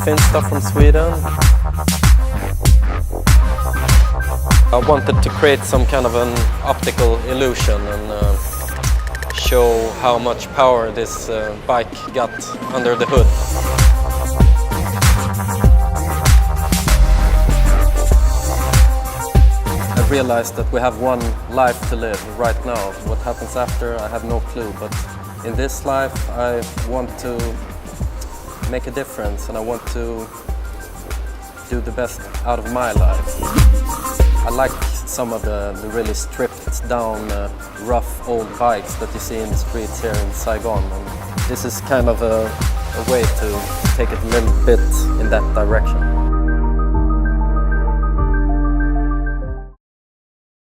thin stuff from Sweden. I wanted to create some kind of an optical illusion and show how much power this bike got under the hood. I realized that we have one life to live right now. What happens after, I have no clue, but in this life I want to make a difference and I want to do the best out of my life. I like some of the really stripped down, rough old bikes that you see in the streets here in Saigon. And this is kind of a way to take it a little bit in that direction.